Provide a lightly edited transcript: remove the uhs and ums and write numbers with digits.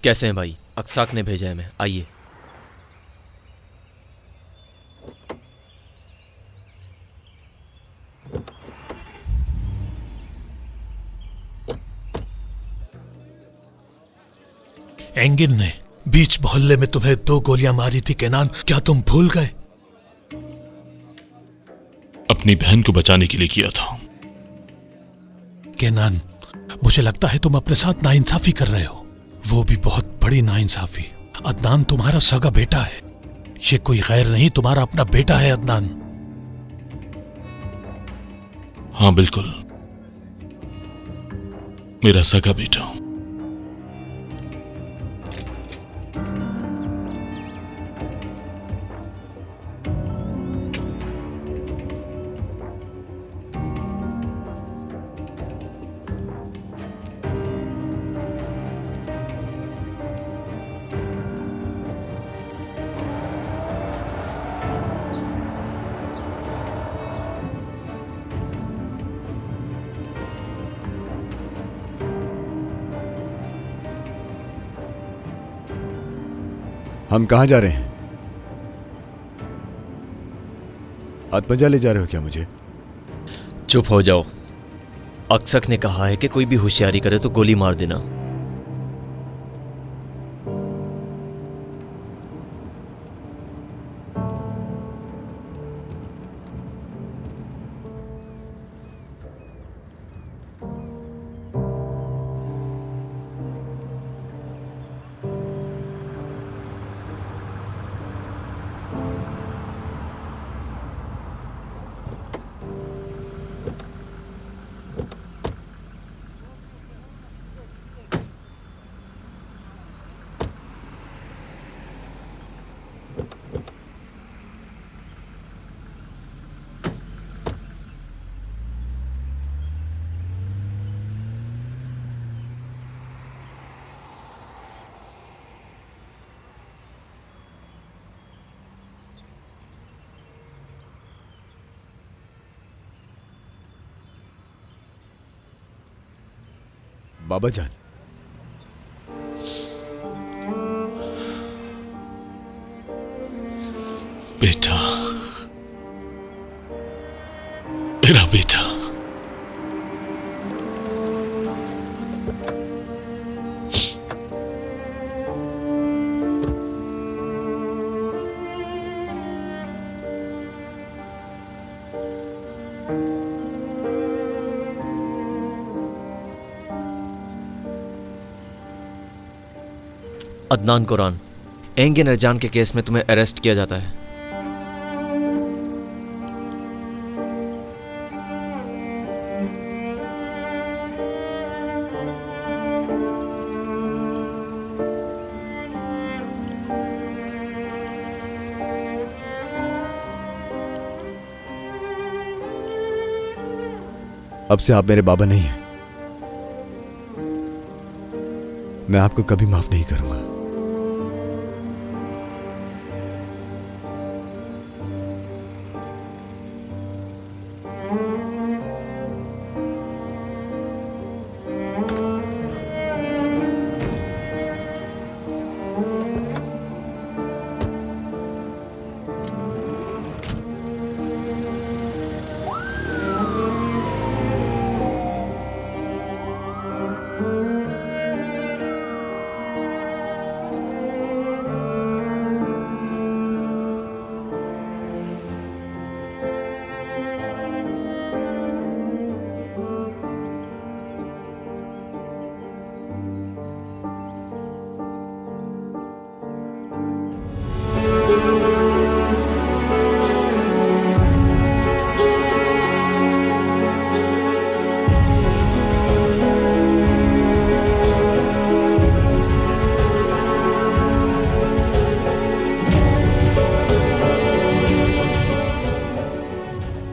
कैसे हैं भाई? अक्साक ने भेजा है, मैं आइए। एंगिन ने बीच मोहल्ले में तुम्हें 2 गोलियां मारी थी केनान, क्या तुम भूल गए? अपनी बहन को बचाने के लिए किया था। केनान, मुझे लगता है तुम अपने साथ नाइंसाफी कर रहे हो, वो भी बहुत बड़ी नाइंसाफी। अदनान तुम्हारा सगा बेटा है, ये कोई गैर नहीं, तुम्हारा अपना बेटा है अदनान। हाँ बिल्कुल, मेरा सगा बेटा। हम कहाँ जा रहे हैं? आत्मजा ले जा रहे हो क्या मुझे? चुप हो जाओ। अक्सक ने कहा है कि कोई भी होशियारी करे तो गोली मार देना। बाबा जान, बेटा, मेरा बेटा। अदनान कुरान, एंगिन रजान के केस में तुम्हें अरेस्ट किया जाता है। अब से आप मेरे बाबा नहीं हैं। मैं आपको कभी माफ नहीं करूंगा।